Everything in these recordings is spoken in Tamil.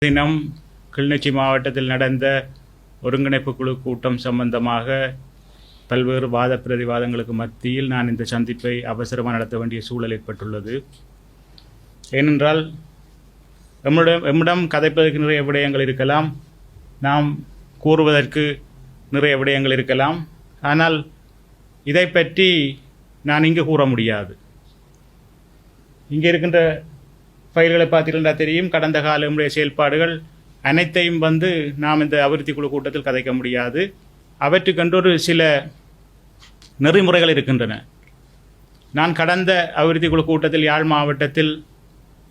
தினம் கிளிநொச்சி மாவட்டத்தில் நடந்த ஒருங்கிணைப்பு குழு கூட்டம் சம்பந்தமாக பல்வேறு வாத பிரதிவாதங்களுக்கு மத்தியில் நான் இந்த சந்திப்பை அவசரமாக நடத்த வேண்டிய சூழல் ஏற்பட்டுள்ளது. ஏனென்றால் எம்மிடம் கதைப்பதற்கு நிறைய விடயங்கள் இருக்கலாம், நாம் கூறுவதற்கு நிறைய விடயங்கள் இருக்கலாம். ஆனால் இதை பற்றி நான் இங்கு கூற முடியாது. இங்கே இருக்கின்ற ஃபைல்களை பார்த்தீங்கன்னா தெரியும், கடந்த கால செயல்பாடுகள் அனைத்தையும் நாம் இந்த அபிவிருத்தி குழு கூட்டத்தில் கதைக்க முடியாது. அவற்றுக்கென்றொரு சில நெறிமுறைகள் இருக்கின்றன. நான் கடந்த அபிவிருத்தி குழு கூட்டத்தில் யாழ் மாவட்டத்தில்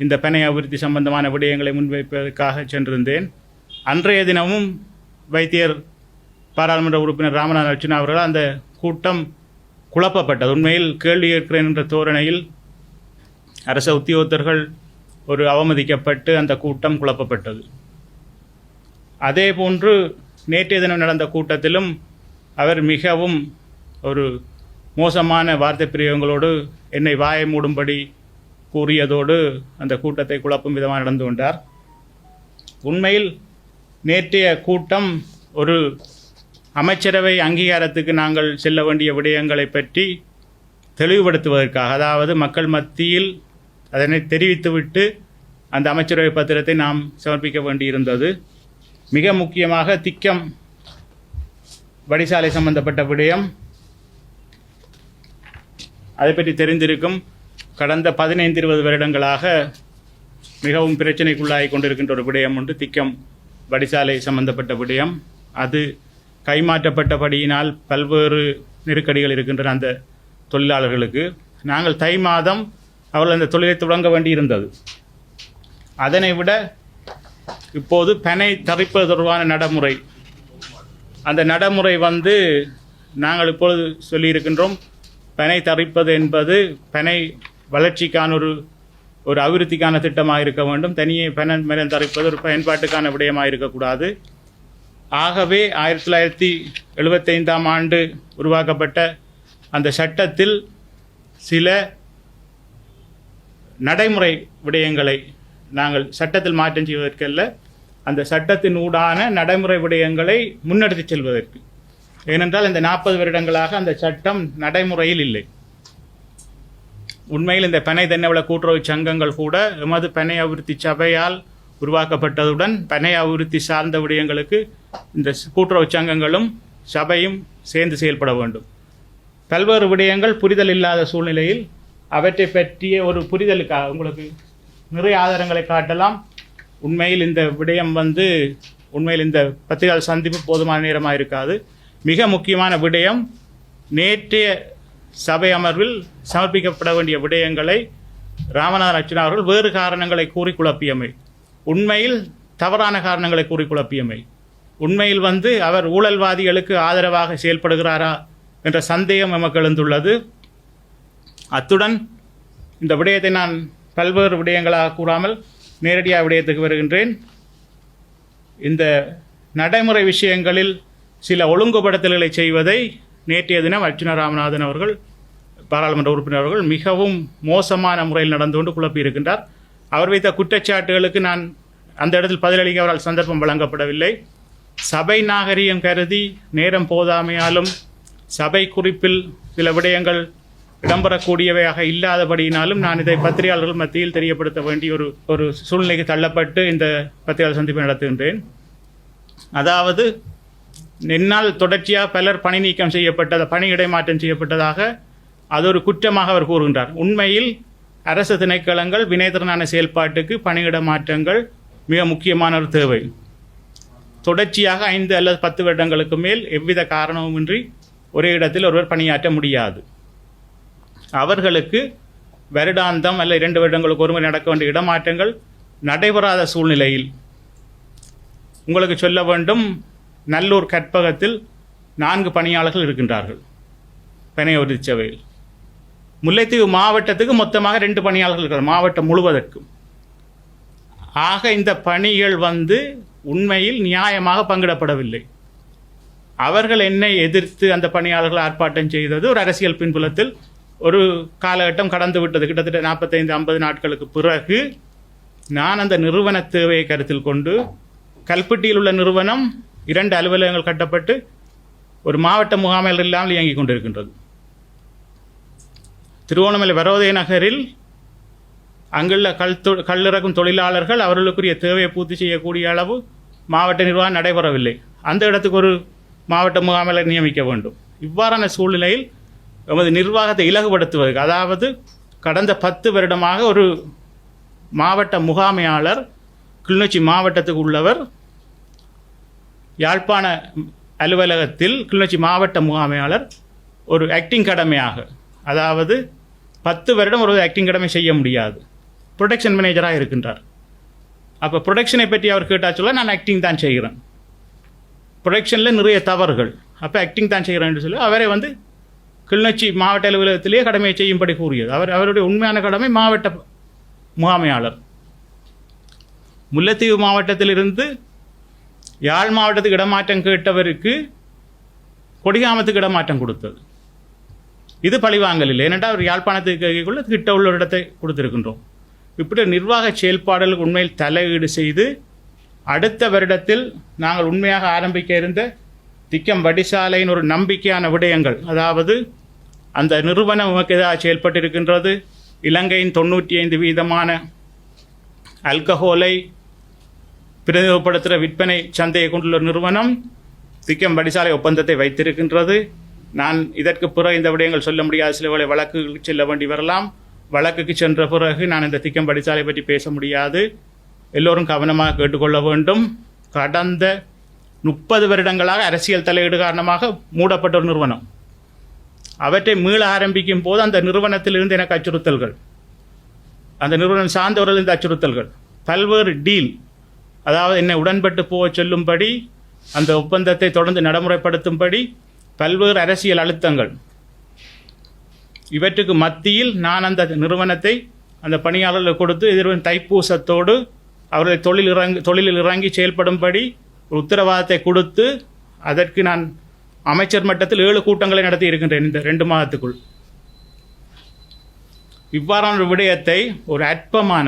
இந்த பனை அபிவிருத்தி சம்பந்தமான விடயங்களை முன்வைப்பதற்காக சென்றிருந்தேன். அன்றைய தினமும் வைத்தியர் பாராளுமன்ற உறுப்பினர் ராமநாதன் அர்ச்சுனா அவர்கள் அந்த கூட்டம் குழப்பப்பட்டது. உண்மையில் கேள்வி கேட்கிறேன் என்ற தோரணையில் அரச உத்தியோகத்தர்கள் ஒரு அவமதிக்கப்பட்டு அந்த கூட்டம் குழப்பப்பட்டது. அதே போன்று நேற்றைய தினம் நடந்த கூட்டத்திலும் அவர் மிகவும் ஒரு மோசமான வார்த்தை பிரயோகங்களோடு என்னை வாயை மூடும்படி கூறியதோடு அந்த கூட்டத்தை குழப்பும் விதமாக நடந்து கொண்டார். உண்மையில் நேற்றைய கூட்டம் ஒரு அமைச்சரவை அங்கீகாரத்துக்கு நாங்கள் செல்ல வேண்டிய விடயங்களை பற்றி தெளிவுபடுத்துவதற்காக, அதாவது மக்கள் மத்தியில் அதனை தெரிவித்துவிட்டு அந்த அமைச்சரவை பத்திரத்தை நாம் சமர்ப்பிக்க வேண்டியிருந்தது. மிக முக்கியமாக திக்கம் வடிசாலை சம்பந்தப்பட்ட விடயம், அதை பற்றி தெரிந்திருக்கும். கடந்த 15-20 வருடங்களாக மிகவும் பிரச்சனைக்குள்ளாகி கொண்டிருக்கின்ற ஒரு விடயம் ஒன்று திக்கம் வடிசாலை சம்பந்தப்பட்ட விடயம். அது கைமாற்றப்பட்டபடியினால் பல்வேறு நெருக்கடிகள் இருக்கின்றன அந்த தொழிலாளர்களுக்கு. நாங்கள் தை மாதம் அவர்கள் அந்த தொழிலை தொடங்க வேண்டியிருந்தது. அதனை விட இப்போது பனை தரிப்பது தொடர்பான நடைமுறை, அந்த நடைமுறை நாங்கள் இப்பொழுது சொல்லியிருக்கின்றோம். பனை தரிப்பது என்பது பனை வளர்ச்சிக்கான ஒரு அபிவிருத்திக்கான திட்டமாக இருக்க வேண்டும். தனியே பனை மரம் தரிப்பது ஒரு பயன்பாட்டுக்கான விடயமாக இருக்கக்கூடாது. ஆகவே 1975ஆம் ஆண்டு உருவாக்கப்பட்ட அந்த சட்டத்தில் சில நடைமுறை விடயங்களை நாங்கள் சட்டத்தில் மாற்றம் செய்வதற்கல்ல, அந்த சட்டத்தின் ஊடான நடைமுறை விடயங்களை முன்னெடுத்து செல்வதற்கு. ஏனென்றால் இந்த 40 வருடங்களாக அந்த சட்டம் நடைமுறையில் இல்லை. உண்மையில் இந்த பனை தென்னவள கூட்டுறவு சங்கங்கள் கூட எமது பனை அபிவிருத்தி சபையால் உருவாக்கப்பட்டதுடன் பனை அபிவிருத்தி சார்ந்த விடயங்களுக்கு இந்த கூட்டுறவு சங்கங்களும் சபையும் சேர்ந்து செயல்பட வேண்டும். பல்வேறு விடயங்கள் புரிதல் இல்லாத சூழ்நிலையில் அவற்றை பற்றிய ஒரு புரிதலுக்காக உங்களுக்கு நிறைய ஆதாரங்களை காட்டலாம். உண்மையில் இந்த விடயம் உண்மையில் இந்த பத்திரிகையாளர் சந்திப்பு போதுமான நேரமாக இருக்காது. மிக முக்கியமான விடயம், நேற்றைய சபை அமர்வில் சமர்ப்பிக்கப்பட வேண்டிய விடயங்களை ராமநாதன் அர்ச்சுனா அவர்கள் வேறு காரணங்களை கூறி குழப்பியமை, உண்மையில் தவறான காரணங்களை கூறி குழப்பியமை, உண்மையில் அவர் ஊழல்வாதிகளுக்கு ஆதரவாக செயல்படுகிறாரா என்ற சந்தேகம் எமக்கு எழுந்துள்ளது. அத்துடன் இந்த விடயத்தை நான் பல்வேறு விடயங்களாக கூறாமல் நேரடியாக விடயத்துக்கு வருகின்றேன். இந்த நடைமுறை விஷயங்களில் சில ஒழுங்குபடுத்தல்களை செய்வதை நேற்றைய தினம் அர்ச்சுனா ராமநாதன் அவர்கள் பாராளுமன்ற உறுப்பினர் அவர்கள் மிகவும் மோசமான முறையில் நடந்து கொண்டு குழப்பியிருக்கின்றார். அவர் வைத்த குற்றச்சாட்டுகளுக்கு நான் அந்த இடத்தில் பதிலளிக்க அவரால் சந்தர்ப்பம் வழங்கப்படவில்லை. சபை நாகரிகம் கருதி நேரம் போதாமையாலும் சபை குறிப்பில் சில விடயங்கள் இடம்பெறக்கூடியவையாக இல்லாதபடியினாலும் நான் இதை பத்திரிகையாளர்கள் மத்தியில் தெரியப்படுத்த வேண்டிய ஒரு சூழ்நிலைக்கு தள்ளப்பட்டு இந்த பத்திரிகையாளர் சந்திப்பை நடத்துகின்றேன். அதாவது என்னால் தொடர்ச்சியாக பலர் பணி நீக்கம் செய்யப்பட்டது, பணி இடைமாற்றம் செய்யப்பட்டதாக அது ஒரு குற்றமாக அவர் கூறுகின்றார். உண்மையில் அரசு திணைக்களங்கள் வினைத்திறனான செயல்பாட்டுக்கு பணியிட மாற்றங்கள் மிக முக்கியமான ஒரு தேவை. தொடர்ச்சியாக 5 அல்லது 10 வருடங்களுக்கு மேல் எவ்வித காரணமுமின்றி ஒரே இடத்தில் ஒருவர் பணியாற்ற முடியாது. அவர்களுக்கு வருடாந்தம் அல்ல 2 வருடங்களுக்கு ஒருமுறை நடக்க வேண்டிய இடமாற்றங்கள் நடைபெறாத சூழ்நிலையில் உங்களுக்கு சொல்ல வேண்டும், நல்லூர் கற்பகத்தில் 4 பணியாளர்கள் இருக்கின்றார்கள் பனை அபிவிருத்தி சபையில். முல்லைத்தீவு மாவட்டத்துக்கு மொத்தமாக 2 பணியாளர்கள் இருக்கிறார், மாவட்டம் முழுவதற்கும். ஆக இந்த பணிகள் உண்மையில் நியாயமாக பங்கிடப்படவில்லை. அவர்கள் என்னை எதிர்த்து அந்த பணியாளர்கள் ஆர்ப்பாட்டம் செய்தது ஒரு அரசியல் பின்புலத்தில் ஒரு காலகட்டம் கடந்து விட்டது. கிட்டத்தட்ட 45-50 நாட்களுக்கு பிறகு நான் அந்த நிறுவன தேவையை கருத்தில் கொண்டு கல்பட்டியில் உள்ள நிறுவனம் 2 அலுவலகங்கள் கட்டப்பட்டு ஒரு மாவட்ட முகாமையில் இல்லாமல் இயங்கிக் கொண்டிருக்கின்றது. திருவோணமலை வரோதய நகரில் அங்குள்ள கல்லிறக்கும் தொழிலாளர்கள் அவர்களுக்குரிய தேவையை பூர்த்தி செய்யக்கூடிய அளவு மாவட்ட நிர்வாகம் நடைபெறவில்லை. அந்த இடத்துக்கு ஒரு மாவட்ட முகாமையாளர் நியமிக்க வேண்டும். இவ்வாறான சூழ்நிலையில் எமது நிர்வாகத்தை இலகுபடுத்துவதற்கு, அதாவது கடந்த 10 வருடமாக ஒரு மாவட்ட முகாமையாளர் கிளிநொச்சி மாவட்டத்துக்கு உள்ளவர் யாழ்ப்பாண அலுவலகத்தில் கிளிநொச்சி மாவட்ட முகாமையாளர் ஒரு ஆக்டிங் கடமையாக, அதாவது 10 வருடம் ஒரு ஆக்டிங் கடமை செய்ய முடியாது, ப்ரொடக்ஷன் மேனேஜராக இருக்கின்றார். அப்போ ப்ரொடக்ஷனை பற்றி அவர் கேட்டால் சொல்ல நான் ஆக்டிங் தான் செய்கிறேன், ப்ரொடக்ஷனில் நிறைய தவறுகள், அப்போ ஆக்டிங் தான் செய்கிறேன் சொல்லி அவரை கிளிநொச்சி மாவட்ட அலுவலகத்திலேயே கடமையை செய்யும்படி கூறியது. அவருடைய உண்மையான கடமை மாவட்ட முகாமையாளர். முல்லைத்தீவு மாவட்டத்திலிருந்து யாழ் மாவட்டத்துக்கு இடமாற்றம் கேட்டவருக்கு கொடிகாமத்துக்கு இடமாற்றம் கொடுத்தது. இது பழிவாங்கல் இல்லை, ஏனென்றால் அவர் யாழ்ப்பாணத்துக்கு கிட்ட உள்ள ஒரு இடத்தை கொடுத்திருக்கின்றோம். இப்படி நிர்வாக செயல்பாடுகளுக்கு உண்மையில் தலையீடு செய்து அடுத்த வருடத்தில் நாங்கள் உண்மையாக ஆரம்பிக்க இருந்த திக்கம் வடிசாலையின் ஒரு நம்பிக்கையான விடயங்கள், அதாவது அந்த நிறுவனம் நமக்கு எதாவது செயல்பட்டிருக்கின்றது, இலங்கையின் 95% ஆல்கஹோலை பிரதிநிதிப்படுத்துகிற விற்பனை சந்தையை கொண்டுள்ள நிறுவனம் திக்கம் வடிசாலை ஒப்பந்தத்தை வைத்திருக்கின்றது. நான் இதற்கு பிறகு இந்த விடயங்கள் சொல்ல முடியாது, சில வேளை வழக்குக்கு செல்ல வேண்டி வரலாம். வழக்குக்கு சென்ற பிறகு நான் இந்த திக்கம் வடிசாலை பற்றி பேச முடியாது. எல்லோரும் கவனமாக கேட்டுக்கொள்ள வேண்டும். கடந்த 30 வருடங்களாக அரசியல் தலையீடு காரணமாக மூடப்பட்ட ஒரு நிறுவனம். அவற்றை மீள ஆரம்பிக்கும் போது அந்த நிறுவனத்திலிருந்து எனக்கு அச்சுறுத்தல்கள், அந்த நிறுவனம் சார்ந்தவர்களிருந்து அச்சுறுத்தல்கள், பல்வேறு டீல், அதாவது என்னை உடன்பட்டு போக சொல்லும்படி, அந்த ஒப்பந்தத்தை தொடர்ந்து நடைமுறைப்படுத்தும்படி பல்வேறு அரசியல் அழுத்தங்கள். இவற்றுக்கு மத்தியில் நான் அந்த நிறுவனத்தை அந்த பணியாளர்களுக்கு கொடுத்து எதிர்வரும் தைப்பூசத்தோடு அவர்களை தொழிலில் இறங்கி செயல்படும்படி ஒரு உத்தரவாதத்தை கொடுத்து அதற்கு நான் அமைச்சர் மட்டத்தில் 7 கூட்டங்களை நடத்தி இருக்கின்றேன் இந்த 2 மாதத்துக்குள். இவ்வாறான ஒரு விடயத்தை ஒரு அற்பமான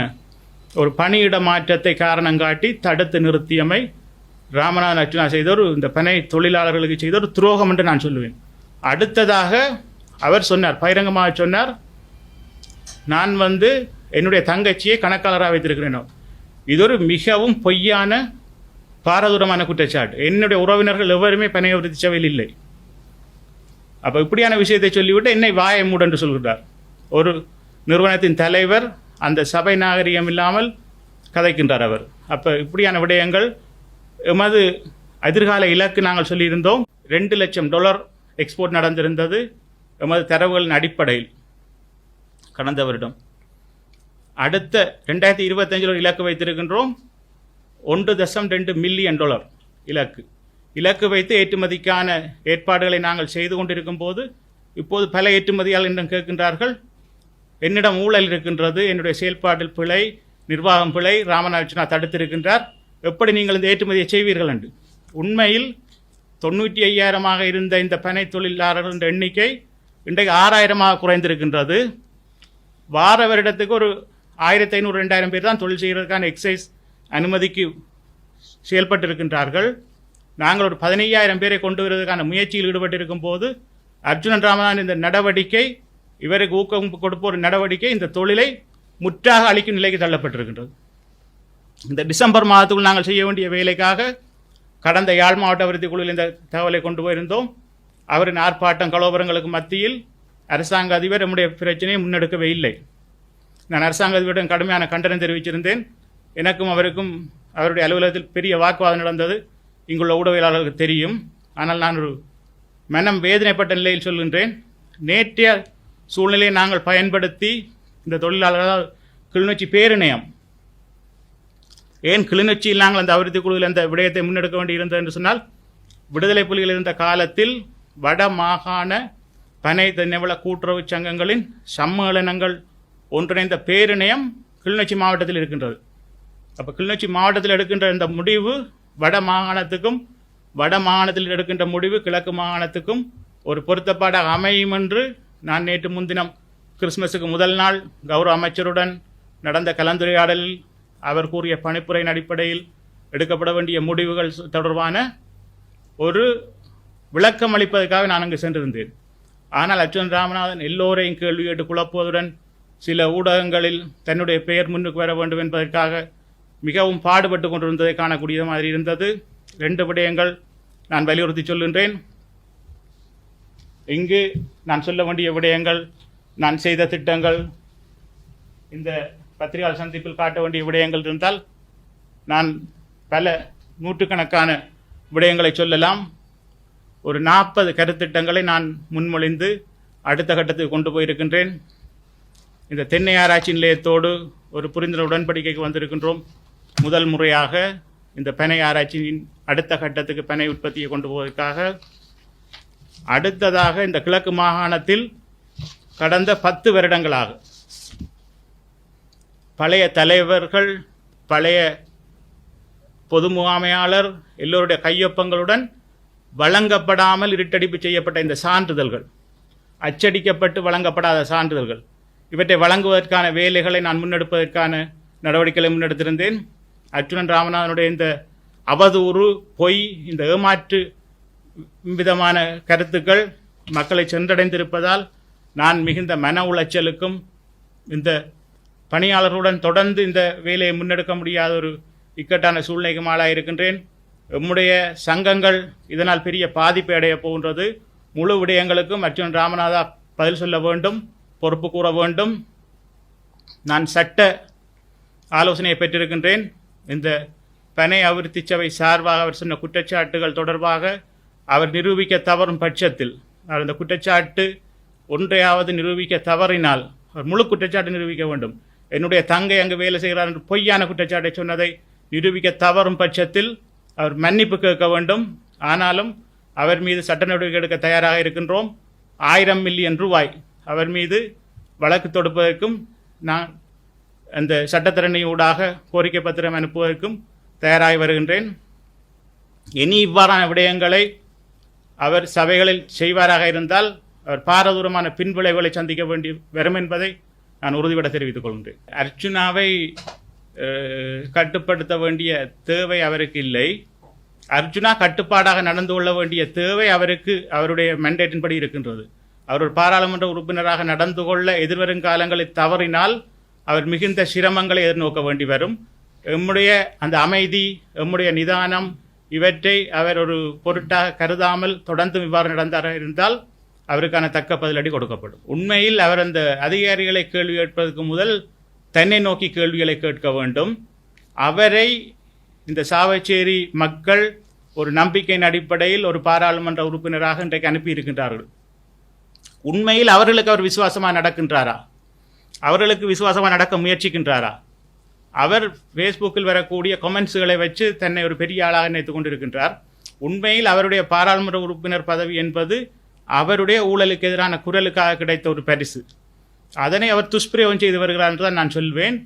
ஒரு பணியிட மாற்றத்தை காரணம் காட்டி தடுத்து நிறுத்தியமை ராமநாதன் அர்ச்சுனா செய்த இந்த பனை தொழிலாளர்களுக்கு செய்த ஒரு துரோகம் என்று நான் சொல்லுவேன். அடுத்ததாக அவர் சொன்னார், பகிரங்கமாக சொன்னார், நான் என்னுடைய தங்கச்சியை கணக்காளராக வைத்திருக்கிறேன். இது ஒரு மிகவும் பொய்யான பாரதூரமான குற்றச்சாட்டு. என்னுடைய உறவினர்கள் எவருமே பனை அபிவிருத்தி சபையில் இல்லை. அப்போ இப்படியான விஷயத்தை சொல்லிவிட்டு என்னை வாயை மூடு என்று சொல்கிறார். ஒரு நிறுவனத்தின் தலைவர் அந்த சபை நாகரிகம் இல்லாமல் கதைக்கின்றார் அவர். அப்போ இப்படியான விடயங்கள் எமது எதிர்கால இலக்கு நாங்கள் சொல்லியிருந்தோம். $2 லட்சம் எக்ஸ்போர்ட் நடந்திருந்தது எமது தரவுகளின் அடிப்படையில் கடந்த வருடம். அடுத்த 2025 ஒரு இலக்கு வைத்திருக்கின்றோம். $1.2 மில்லியன் இலக்கு வைத்து ஏற்றுமதிக்கான ஏற்பாடுகளை நாங்கள் செய்து கொண்டிருக்கும் போது இப்போது பல ஏற்றுமதியாளர்கள் என்னிடம் கேட்கின்றார்கள், என்னிடம் ஊழல் இருக்கின்றது, என்னுடைய செயல்பாட்டில் பிழை, நிர்வாகம் பிழை, ராமநாதன் தடுத்திருக்கின்றார், எப்படி நீங்கள் இந்த ஏற்றுமதியை செய்வீர்கள் என்று. உண்மையில் 95,000 இருந்த இந்த பனை தொழிலாளர்கள் எண்ணிக்கை இன்றைக்கு 6,000 குறைந்திருக்கின்றது. வார வருடத்துக்கு ஒரு 1,500-2,000 பேர் தான் தொழில் செய்கிறதுக்கான எக்ஸைஸ் அனுமதிக்கு செயல்பட்டிருக்கின்றார்கள். நாங்கள் ஒரு 15,000 பேரை கொண்டு வருவதற்கான முயற்சியில் ஈடுபட்டிருக்கும் போது அர்ஜுனன் ராமநாதன் இந்த நடவடிக்கை, இவருக்கு ஊக்கம் கொடுப்ப ஒரு நடவடிக்கை இந்த தொழிலை முற்றாக அளிக்கும் நிலைக்கு தள்ளப்பட்டிருக்கின்றது. இந்த டிசம்பர் மாதத்துக்குள் நாங்கள் செய்ய வேண்டிய வேலைக்காக கடந்த யாழ் மாவட்ட அபிவிருத்தி குழுவில் இந்த தகவலை கொண்டு போயிருந்தோம். அவரின் ஆர்ப்பாட்டம் கலவரங்களுக்கு மத்தியில் அரசாங்க அதிபர் நம்முடைய பிரச்சனையை முன்னெடுக்கவே இல்லை. நான் அரசாங்க அதிபரிடம் கடுமையான கண்டனம் தெரிவிச்சிருந்தேன். எனக்கும் அவருக்கும் அவருடைய அலுவலகத்தில் பெரிய வாக்குவாதம் நடந்தது, இங்குள்ள ஊடகவியலாளர்களுக்கு தெரியும். ஆனால் நான் ஒரு மனம் வேதனைப்பட்ட நிலையில் சொல்கின்றேன், நேற்றைய சூழ்நிலையை நாங்கள் பயன்படுத்தி இந்த தொழிலாளர்கள் கிளிநொச்சி பேரிணையம், ஏன் கிளிநொச்சியில் நாங்கள் அந்த அபிவிருத்தி குழுவில் அந்த விடயத்தை முன்னெடுக்க வேண்டியிருந்தது என்று சொன்னால், விடுதலை புலிகள் இருந்த காலத்தில் வட மாகாண பனை தென்னவள கூட்டுறவு சங்கங்களின் சம்மேளனங்கள் ஒன்றிணைந்த பேரிணையம் கிளிநொச்சி மாவட்டத்தில் இருக்கின்றது. அப்போ கிளிநொச்சி மாவட்டத்தில் எடுக்கின்ற இந்த முடிவு வட மாகாணத்தில் எடுக்கின்ற முடிவு கிழக்கு மாகாணத்துக்கும் ஒரு பொருத்தப்பாடாக அமையும் என்று நான் நேற்று முன்தினம் கிறிஸ்மஸுக்கு முதல் நாள் கௌரவ அமைச்சருடன் நடந்த கலந்துரையாடலில் அவர் கூறிய பணிப்புரையின் அடிப்படையில் எடுக்கப்பட வேண்டிய முடிவுகள் தொடர்பான ஒரு விளக்கம் அளிப்பதற்காக நான் அங்கு சென்றிருந்தேன். ஆனால் அர்ச்சுனன் ராமநாதன் எல்லோரையும் கேள்வி கேட்டு குழப்புவதுடன் சில ஊடகங்களில் தன்னுடைய பெயர் முன்னுக்கு வர வேண்டும் என்பதற்காக மிகவும் பாடுபட்டு கொண்டிருந்ததை காணக்கூடிய மாதிரி இருந்தது. 2 விடயங்கள் நான் வலியுறுத்தி சொல்கின்றேன். இங்கு நான் சொல்ல வேண்டிய விடயங்கள், நான் செய்த திட்டங்கள், இந்த பத்திரிகையாளர் சந்திப்பில் காட்ட வேண்டிய விடயங்கள் இருந்தால் நான் பல நூற்றுக்கணக்கான விடயங்களை சொல்லலாம். ஒரு 40 கருத்திட்டங்களை நான் முன்மொழிந்து அடுத்த கட்டத்துக்கு கொண்டு போயிருக்கின்றேன். இந்த தென்னை ஆராய்ச்சி நிலையத்தோடு ஒரு புரிந்துணர்வு உடன்படிக்கைக்கு வந்திருக்கின்றோம். முதல் முறையாக இந்த பனை ஆராய்ச்சியின் அடுத்த கட்டத்துக்கு பனை உற்பத்தியை கொண்டு போவதற்காக. அடுத்ததாக இந்த கிழக்கு மாகாணத்தில் கடந்த 10 வருடங்களாக பழைய தலைவர்கள், பழைய பொது முகாமையாளர் எல்லோருடைய கையொப்பங்களுடன் வழங்கப்படாமல் இருட்டடிப்பு செய்யப்பட்ட இந்த சான்றிதழ்கள், அச்சடிக்கப்பட்டு வழங்கப்படாத சான்றிதழ்கள், இவற்றை வழங்குவதற்கான வேலைகளை நான் முன்னெடுப்பதற்கான நடவடிக்கைகளை முன்னெடுத்திருந்தேன். அர்ச்சுனன் ராமநாதனுடைய இந்த அவதூறு, பொய், இந்த ஏமாற்று விதமான கருத்துக்கள் மக்களை சென்றடைந்திருப்பதால் நான் மிகுந்த மன உளைச்சலுக்கும் இந்த பணியாளர்களுடன் தொடர்ந்து இந்த வேலையை முன்னெடுக்க முடியாத ஒரு இக்கட்டான சூழ்நிலைக்கும் ஆளாக இருக்கின்றேன். நம்முடைய சங்கங்கள் இதனால் பெரிய பாதிப்பை அடைய போகின்றது. முழு விடயங்களுக்கும் அர்ச்சுனன் ராமநாதா பதில் சொல்ல வேண்டும், பொறுப்பு கூற வேண்டும். நான் சட்ட ஆலோசனையை பெற்றிருக்கின்றேன். இந்த பனை அபிவிருத்தி சபை சார்பாக அவர் சொன்ன குற்றச்சாட்டுகள் தொடர்பாக அவர் நிரூபிக்க தவறும் பட்சத்தில், அவர் இந்த குற்றச்சாட்டு ஒன்றையாவது நிரூபிக்க தவறினால் அவர் முழு குற்றச்சாட்டு நிரூபிக்க வேண்டும். என்னுடைய தங்கை அங்கு வேலை செய்கிறார் என்று பொய்யான குற்றச்சாட்டை சொன்னதை நிரூபிக்க தவறும் பட்சத்தில் அவர் மன்னிப்பு கேட்க வேண்டும். ஆனாலும் அவர் மீது சட்ட நடவடிக்கை எடுக்க தயாராக இருக்கின்றோம். 1000 மில்லியன் ரூபாய் அவர் மீது வழக்கு தொடுப்பதற்கும் நான் அந்த சட்டத்தரணி ஊடாக கோரிக்கை பத்திரம் அனுப்புவதற்கும் தயாராகி வருகின்றேன். இனி இவ்வாறான விடயங்களை அவர் சபைகளில் செய்வாராக இருந்தால் அவர் பாரதூரமான பின்விளைவுகளை சந்திக்க வேண்டி வரும் என்பதை நான் உறுதிபட தெரிவித்துக் கொள்கின்றேன். அர்ச்சுனாவை கட்டுப்படுத்த வேண்டிய தேவை அவருக்கு இல்லை. அர்ச்சுனா கட்டுப்பாடாக நடந்து கொள்ள வேண்டிய தேவை அவருக்கு அவருடைய மெண்டேட்டின் படி இருக்கின்றது. அவர் ஒரு பாராளுமன்ற உறுப்பினராக நடந்து கொள்ள எதிர்வரும் காலங்களில் தவறினால் அவர் மிகுந்த சிரமங்களை எதிர்நோக்க வேண்டி வரும். எம்முடைய அந்த அமைதி, எம்முடைய நிதானம், இவற்றை அவர் ஒரு பொருட்டாக கருதாமல் தொடர்ந்து இவ்வாறு நடந்தார் இருந்தால் அவருக்கான தக்க பதிலடி கொடுக்கப்படும். உண்மையில் அவர் அந்த அதிகாரிகளை கேள்வி கேட்பதற்கு முதல் தன்னை நோக்கி கேள்விகளை கேட்க வேண்டும். அவரை இந்த சாவச்சேரி மக்கள் ஒரு நம்பிக்கையின் அடிப்படையில் ஒரு பாராளுமன்ற உறுப்பினராக இன்றைக்கு அனுப்பி இருக்கின்றார்கள். உண்மையில் அவர்களுக்கு அவர் விசுவாசமாக நடக்கின்றாரா? அவர்களுக்கு விசுவாசமாக நடக்க முயற்சிக்கின்றாரா? அவர் ஃபேஸ்புக்கில் வரக்கூடிய கமெண்ட்ஸுகளை வச்சு தன்னை ஒரு பெரிய ஆளாக நினைத்துக் கொண்டிருக்கின்றார். உண்மையில் அவருடைய பாராளுமன்ற உறுப்பினர் பதவி என்பது அவருடைய ஊழலுக்கு எதிரான குரலுக்காக கிடைத்த ஒரு பரிசு. அதனை அவர் துஷ்பிரயோகம் செய்து வருகிறார் என்று தான் நான் சொல்வேன்.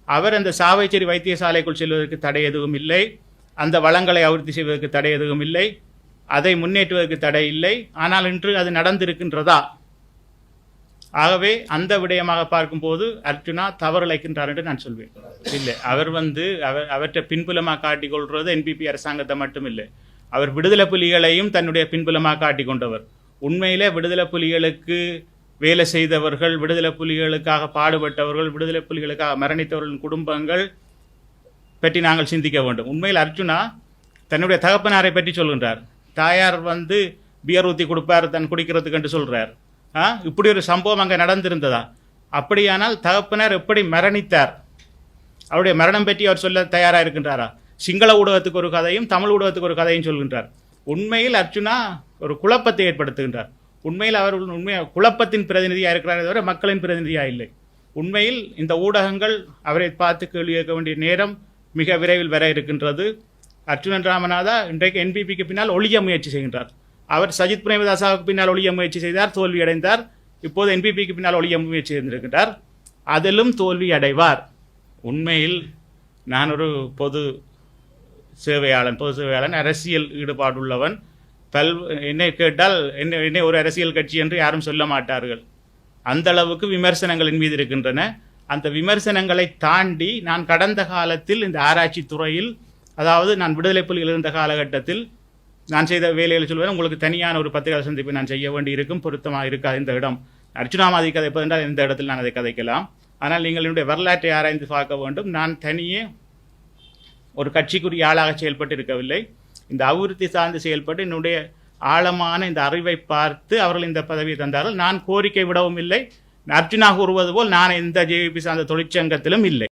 அவர் அந்த சாவைச்சேரி வைத்தியசாலைக்குள் செல்வதற்கு தடை எதுவும் இல்லை. அந்த வளங்களை அபிவிருத்தி செய்வதற்கு தடை எதுவும் இல்லை. அதை முன்னேற்றுவதற்கு தடை இல்லை. ஆனால் இன்று அது நடந்திருக்கின்றதா? ஆகவே அந்த விடயமாக பார்க்கும்போது அர்ச்சுனா தவறிழைக்கின்றார் என்று நான் சொல்வேன். இல்லை, அவர் அவற்றை பின்புலமாக காட்டிக்கொள்வது என்பிபி அரசாங்கத்தை மட்டும் இல்லை, அவர் விடுதலை புலிகளையும் தன்னுடைய பின்புலமாக காட்டிக்கொண்டவர். உண்மையிலே விடுதலை புலிகளுக்கு வேலை செய்தவர்கள், விடுதலை புலிகளுக்காக பாடுபட்டவர்கள், விடுதலை புலிகளுக்காக மரணித்தவர்களின் குடும்பங்கள் பற்றி நாங்கள் சிந்திக்க வேண்டும். உண்மையில் அர்ச்சுனா தன்னுடைய தகப்பனாரை பற்றி சொல்கின்றார். தாயார் பியர் ஊற்றி கொடுப்பார் தன் குடிக்கிறதுக்கு என்று சொல்கிறார். இப்படி ஒரு சம்பவம் அங்கே நடந்திருந்ததா? அப்படியானால் தகப்பனார் எப்படி மரணித்தார், அவருடைய மரணம் பற்றி அவர் சொல்ல தயாராக இருக்கின்றாரா? சிங்கள ஊடகத்துக்கு ஒரு கதையும் தமிழ் ஊடகத்துக்கு ஒரு கதையும் சொல்கின்றார். உண்மையில் அர்ச்சுனா ஒரு குழப்பத்தை ஏற்படுத்துகின்றார். உண்மையில் அவர் குழப்பத்தின் பிரதிநிதியாக இருக்கிறாரே தவிர மக்களின் பிரதிநிதியாக இல்லை. உண்மையில் இந்த ஊடகங்கள் அவரை பார்த்து கேள்வி கேட்க வேண்டிய நேரம் மிக விரைவில் வர இருக்கின்றது. அர்ச்சுனன் ராமநாதா இன்றைக்கு என்பிபிக்கு பின்னால் ஒழிய முயற்சி செய்கின்றார். அவர் சஜித் பிரேமதாசாவுக்கு பின்னால் ஒழிய முயற்சி செய்தார், தோல்வியடைந்தார். இப்போது என்பிபிக்கு பின்னால் ஒழிய முயற்சி செய்திருக்கின்றார், அதிலும் தோல்வி அடைவார். உண்மையில் நான் ஒரு பொது சேவையாளன், அரசியல் ஈடுபாடுள்ளவன். என்னை கேட்டால் என்னை ஒரு அரசியல் கட்சி என்று யாரும் சொல்ல மாட்டார்கள். அந்த அளவுக்கு விமர்சனங்கள் என் மீது இருக்கின்றன. அந்த விமர்சனங்களை தாண்டி நான் கடந்த காலத்தில் இந்த ஆராய்ச்சி துறையில், அதாவது நான் விடுதலை புலிகள் இருந்த காலகட்டத்தில் நான் செய்த வேலைகளை சொல்வேன். உங்களுக்கு தனியான ஒரு பத்திரிகை சந்திப்பை நான் செய்ய வேண்டி இருக்கும், பொருத்தமாக இருக்காது இந்த இடம். அர்ச்சுனாமாதி கதைப்பது என்றால் இந்த இடத்தில் நான் அதை கதைக்கலாம். ஆனால் நீங்கள் என்னுடைய வரலாற்றை ஆராய்ந்து பார்க்க வேண்டும். நான் தனியே ஒரு கட்சிக்குரிய ஆளாக செயல்பட்டு இருக்கவில்லை. இந்த அபிவிருத்தி சார்ந்து செயல்பட்டு என்னுடைய ஆழமான இந்த அறிவை பார்த்து அவர்கள் இந்த பதவியை தந்தார்கள். நான் கோரிக்கை விடவும் இல்லை. அர்ஜுனா கூறுவது போல் நான் எந்த ஜேவிபி சார்ந்த தொழிற்சங்கத்திலும் இல்லை.